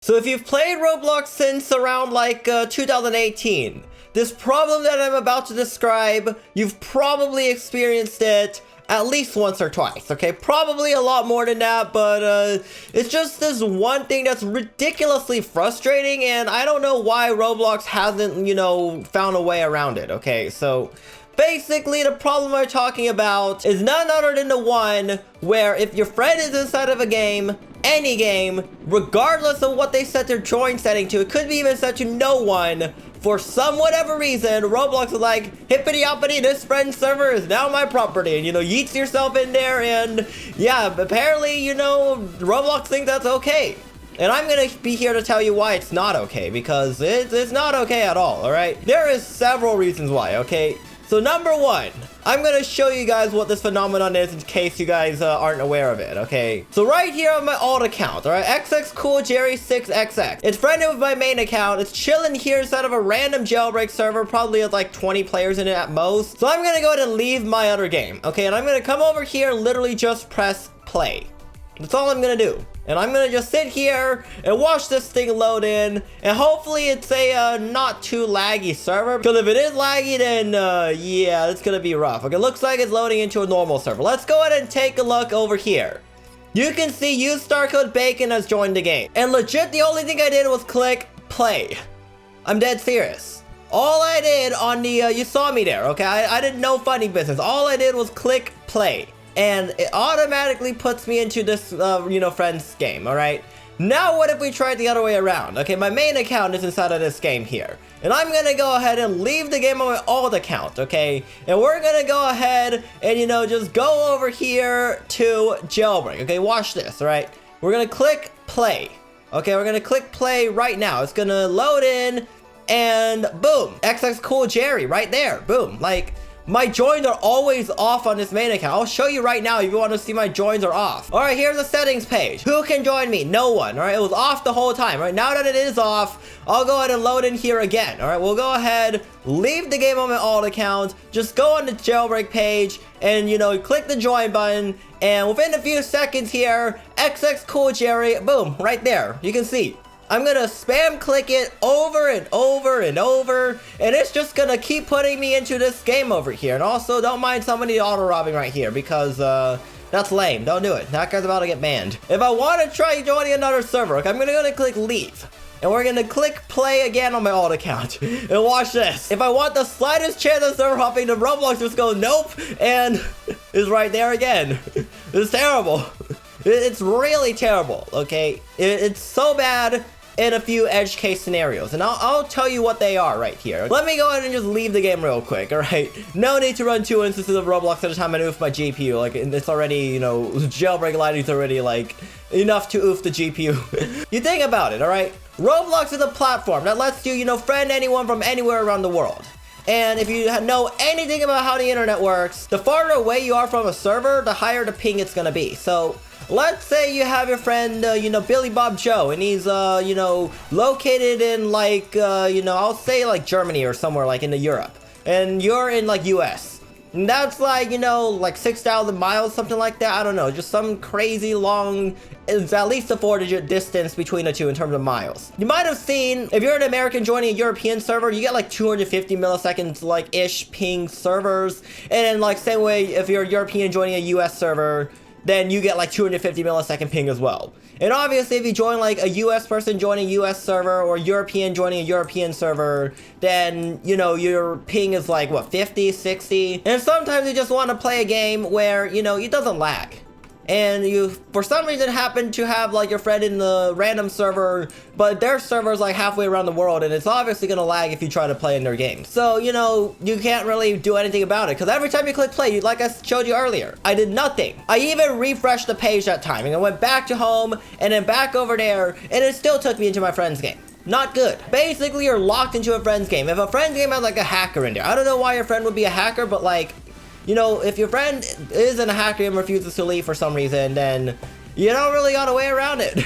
So if you've played Roblox since around like 2018, this problem that I'm about to describe, you've probably experienced it at least once or twice, okay? Probably a lot more than that, but it's just this one thing that's ridiculously frustrating, and I don't know why Roblox hasn't, found a way around it, okay? So basically, the problem we're talking about is none other than the one where if your friend is inside of a game, any game, regardless of what they set their join setting to, it could be even set to no one, for some whatever reason, Roblox is like, hippity-hoppity, this friend's server is now my property, and, yeets yourself in there, and, yeah, apparently, Roblox thinks that's okay. And I'm gonna be here to tell you why it's not okay, because it's not okay at all, alright? There is several reasons why, okay? So number one, I'm gonna show you guys what this phenomenon is in case you guys aren't aware of it, okay? So right here on my alt account, alright, XXCoolJerry6XX. It's friended with my main account. It's chilling here inside of a random jailbreak server, probably with like 20 players in it at most. So I'm gonna go ahead and leave my other game, okay? And I'm gonna come over here and literally just press play. That's all I'm gonna do. And I'm gonna just sit here and watch this thing load in, and hopefully it's a not too laggy server, because if it is laggy, then yeah, it's gonna be rough. Okay, looks like it's loading into a normal server. Let's go ahead and take a look over here. You can see use star code bacon has joined the game, and legit the only thing I did was click play. I'm dead serious. All I did on the you saw me there, okay? I did no funny business. All I did was click play, and it automatically puts me into this, friends game, alright? Now what if we try it the other way around? Okay, my main account is inside of this game here. And I'm gonna go ahead and leave the game on my alt account, okay? And we're gonna go ahead and, just go over here to jailbreak, okay? Watch this, alright? We're gonna click play. Okay, we're gonna click play right now. It's gonna load in, and boom! XXCoolJerry right there, boom. Like, my joins are always off on this main account. I'll show you right now if you want to see my joins are off. All right, here's the settings page. Who can join me? No one. All right, it was off the whole time. All right, now that it is off, I'll go ahead and load in here again. All right, we'll go ahead, leave the game on my alt account, just go on the jailbreak page, and, click the join button, and within a few seconds here, XXCoolJerry, boom, right there. You can see. I'm gonna spam click it over and over and over, and it's just gonna keep putting me into this game over here. And also, don't mind somebody auto-robbing right here, because, that's lame. Don't do it. That guy's about to get banned. If I want to try joining another server, okay, I'm gonna click leave. And we're gonna click play again on my alt account. And watch this. If I want the slightest chance of server hopping, the Roblox just goes nope, and is right there again. It's terrible. It's really terrible, okay? It's so bad in a few edge case scenarios, and I'll tell you what they are right here. Let me go ahead and just leave the game real quick, alright? No need to run 2 instances of Roblox at a time and oof my GPU. Like, it's already, jailbreak lighting's already, like, enough to oof the GPU. You think about it, alright? Roblox is a platform that lets you, friend anyone from anywhere around the world. And if you know anything about how the internet works, the farther away you are from a server, the higher the ping it's gonna be. So let's say you have your friend, Billy Bob Joe, and he's, located in, like, I'll say, like, Germany or somewhere, like, in Europe. And you're in, like, US. And that's, like, like 6,000 miles, something like that. I don't know. Just some crazy long, it's at least a 4-digit distance between the two in terms of miles. You might have seen, if you're an American joining a European server, you get, like, 250 milliseconds, like, ish ping servers. And then, like, same way, if you're a European joining a US server, then you get like 250 millisecond ping as well. And obviously, if you join like a US person joining a US server, or European joining a European server, then, your ping is like, what, 50, 60? And sometimes you just want to play a game where, it doesn't lag. And you, for some reason, happen to have like your friend in the random server, but their server is like halfway around the world, and it's obviously gonna lag if you try to play in their game. So, you can't really do anything about it, because every time you click play, like I showed you earlier, I did nothing. I even refreshed the page that time, and I went back to home, and then back over there, and it still took me into my friend's game. Not good. Basically, you're locked into a friend's game. If a friend's game has like a hacker in there, I don't know why your friend would be a hacker, but like, if your friend isn't a hacker and refuses to leave for some reason, then you don't really got a way around it.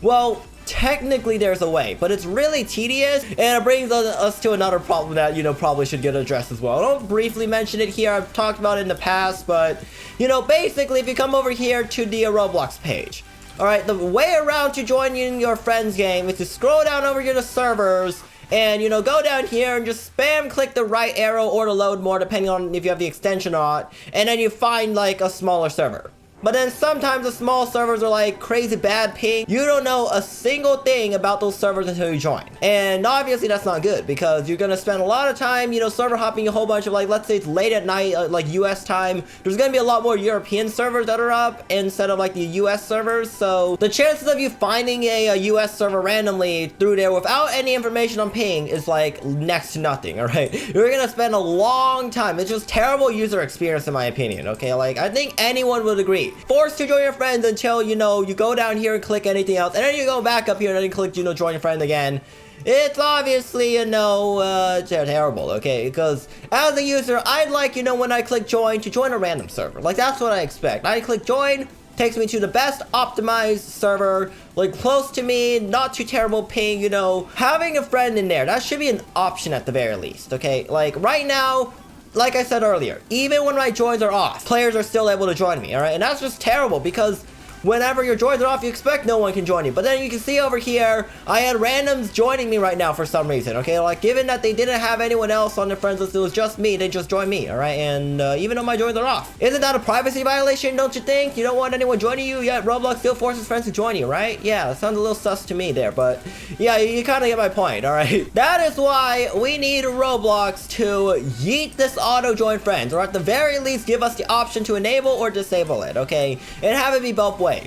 Well, technically there's a way, but it's really tedious, and it brings us to another problem that, probably should get addressed as well. I'll briefly mention it here. I've talked about it in the past, but, basically if you come over here to the Roblox page, Alright, the way around to joining your friend's game is to scroll down over here to servers, and, you know, go down here and just spam click the right arrow or to load more, depending on if you have the extension or not, and then you find, like, a smaller server. But then sometimes the small servers are like crazy bad ping. You don't know a single thing about those servers until you join. And obviously that's not good because you're gonna spend a lot of time, you know, server hopping a whole bunch of, like, let's say it's late at night, like US time. There's gonna be a lot more European servers that are up instead of like the US servers. So the chances of you finding a US server randomly through there without any information on ping is like next to nothing, all right? You're gonna spend a long time. It's just terrible user experience in my opinion, okay? Like, I think anyone would agree. Forced to join your friends until, you know, you go down here and click anything else, and then you go back up here and then you click, you know, join your friend again. It's obviously, you know, terrible, okay? Because as a user, I'd like, you know, when I click join, to join a random server. Like, that's what I expect. I click join, takes me to the best optimized server, like close to me, not too terrible ping, you know. Having a friend in there, that should be an option at the very least, okay? Like, right now, like I said earlier, even when my joins are off, players are still able to join me, alright? And that's just terrible because whenever your joins are off, you expect no one can join you. But then you can see over here, I had randoms joining me right now for some reason, okay? Like, given that they didn't have anyone else on their friends list, it was just me, they just joined me, alright? And even though my joins are off. Isn't that a privacy violation, don't you think? You don't want anyone joining you, yet Roblox still forces friends to join you, right? Yeah, that sounds a little sus to me there, but yeah, you kind of get my point, alright? That is why we need Roblox to yeet this auto-join friends, or at the very least, give us the option to enable or disable it, okay? And have it be both ways.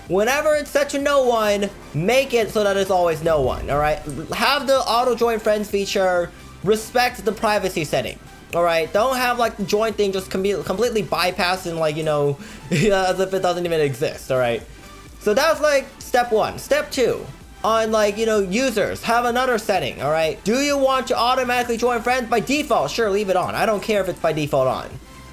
Whenever it's set to no one, make it so that it's always no one, alright? Have the auto join friends feature respect the privacy setting, alright? Don't have like the join thing just completely bypassed and, like, you know, as if it doesn't even exist, alright? So that's like step one. Step two, on, like, you know, users, have another setting, alright? Do you want to automatically join friends? By default, sure, leave it on. I don't care if it's by default on.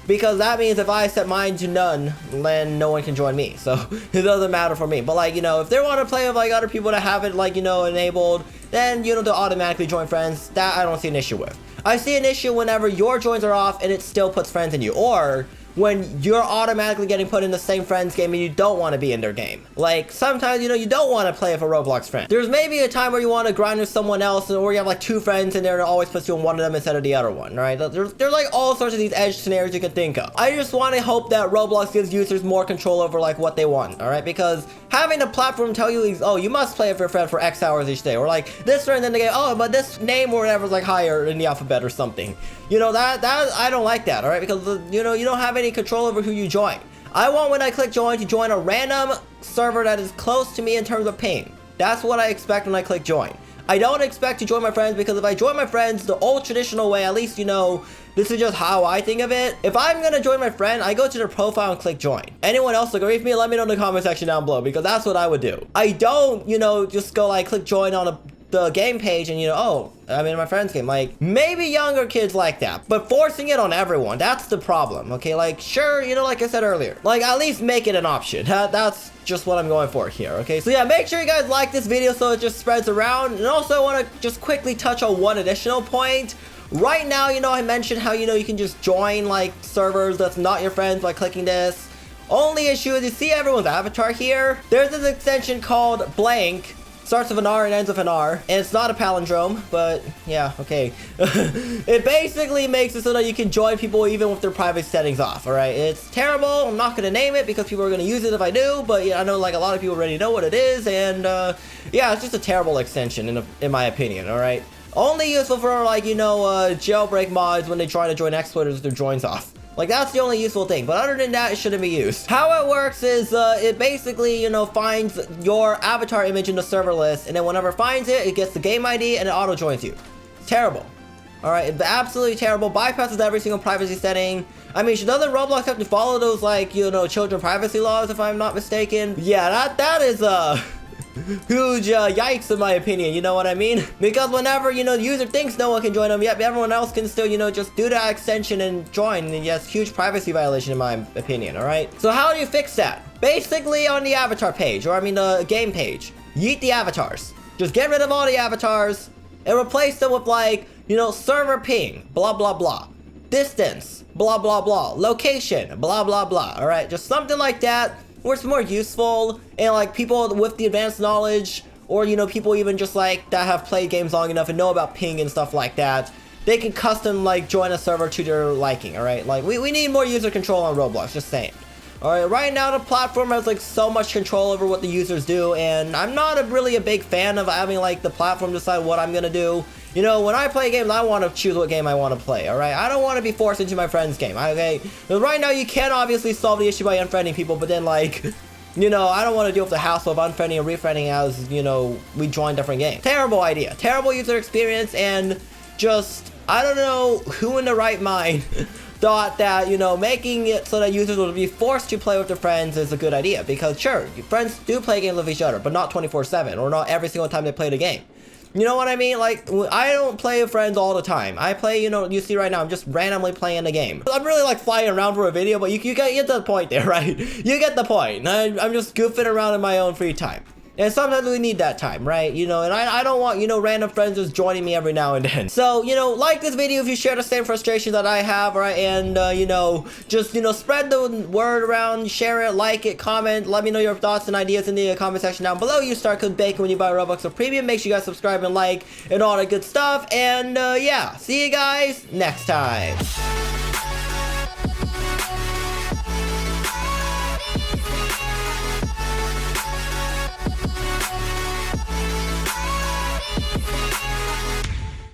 Because that means if I set mine to none, then no one can join me. So it doesn't matter for me. But, like, you know, if they want to play with, like, other people that have it, like, you know, enabled, then, you know, they'll automatically join friends. That I don't see an issue with. I see an issue whenever your joins are off and it still puts friends in you. Or when you're automatically getting put in the same friend's game and you don't want to be in their game. Like, sometimes, you know, you don't want to play with a Roblox friend. There's maybe a time where you want to grind with someone else, or you have like two friends in there that always puts you in one of them instead of the other one, right? There's like all sorts of these edge scenarios you can think of. I just want to hope that Roblox gives users more control over like what they want, alright? Because having a platform tell you, oh, you must play with your friend for X hours each day, or like this friend, then they go, oh, but this name or whatever is like higher in the alphabet or something. You know, that I don't like that, alright? Because, you know, you don't have any control over who you join. I want, when I click join, to join a random server that is close to me in terms of ping. That's what I expect when I click join. I don't expect to join my friends, because if I join my friends the old traditional way, at least, you know, this is just how I think of it. If I'm gonna join my friend, I go to their profile and click join. Anyone else agree with me? Let me know in the comment section down below, because that's what I would do. I don't, you know, just go like click join on the game page and, you know, oh, I'm in my friend's game. Like, maybe younger kids like that, but forcing it on everyone, that's the problem, okay? Like, sure, you know, like I said earlier, like, at least make it an option. That's just what I'm going for here, okay? So yeah, make sure you guys like this video so it just spreads around. And also I want to just quickly touch on one additional point. Right now, you know, I mentioned how, you know, you can just join like servers that's not your friends by clicking this. Only issue is, you see everyone's avatar here? There's this extension called blank. Starts with an R and ends with an R, and it's not a palindrome, but yeah, okay. It basically makes it so that you can join people even with their private settings off, alright? It's terrible. I'm not going to name it because people are going to use it if I do, but yeah, I know like a lot of people already know what it is, and yeah, it's just a terrible extension in my opinion, alright? Only useful for, like, you know, jailbreak mods when they try to join exploiters with their joins off. Like, that's the only useful thing, but other than that, it shouldn't be used. How it works is, it basically, you know, finds your avatar image in the server list, and then whenever it finds it, it gets the game ID, and it auto-joins you. It's terrible. Alright, it's absolutely terrible. Bypasses every single privacy setting. I mean, doesn't Roblox have to follow those, like, you know, children privacy laws, if I'm not mistaken? Yeah, that is, huge yikes in my opinion, you know what I mean? Because whenever, you know, the user thinks no one can join them, yep, everyone else can still, you know, just do that extension and join, and yes, huge privacy violation in my opinion, alright? So how do you fix that? Basically on the avatar page, or I mean the game page, yeet the avatars. Just get rid of all the avatars and replace them with, like, you know, server ping, blah blah blah, distance, blah blah blah, location, blah blah blah, alright? Just something like that. where it's more useful, and like people with the advanced knowledge, or you know, people even just like that have played games long enough and know about ping and stuff like that, they can custom like join a server to their liking. All right, like we need more user control on Roblox, just saying. All right, right now the platform has like so much control over what the users do, and I'm not really a big fan of having like the platform decide what I'm gonna do. You know, when I play games, I want to choose what game I want to play, all right? I don't want to be forced into my friend's game, okay? But right now, you can obviously solve the issue by unfriending people, but then, like, you know, I don't want to deal with the hassle of unfriending and refriending as, you know, we join different games. Terrible idea. Terrible user experience, and just, I don't know who in the right mind thought that, you know, making it so that users will be forced to play with their friends is a good idea. Because, sure, your friends do play games with each other, but not 24/7, or not every single time they play the game. You know what I mean? Like, I don't play with friends all the time. I play, you know, you see right now, I'm just randomly playing the game. I'm really, like, flying around for a video, but you get the point there, right? You get the point. I'm just goofing around in my own free time. And sometimes we need that time, right? You know, and I don't want, you know, random friends just joining me every now and then. So, you know, like this video if you share the same frustration that I have, right? And, you know, just, you know, spread the word around, share it, like it, comment, let me know your thoughts and ideas in the comment section down below. You start code BACON when you buy Roblox or Premium. Make sure you guys subscribe and like and all that good stuff. And, yeah, see you guys next time.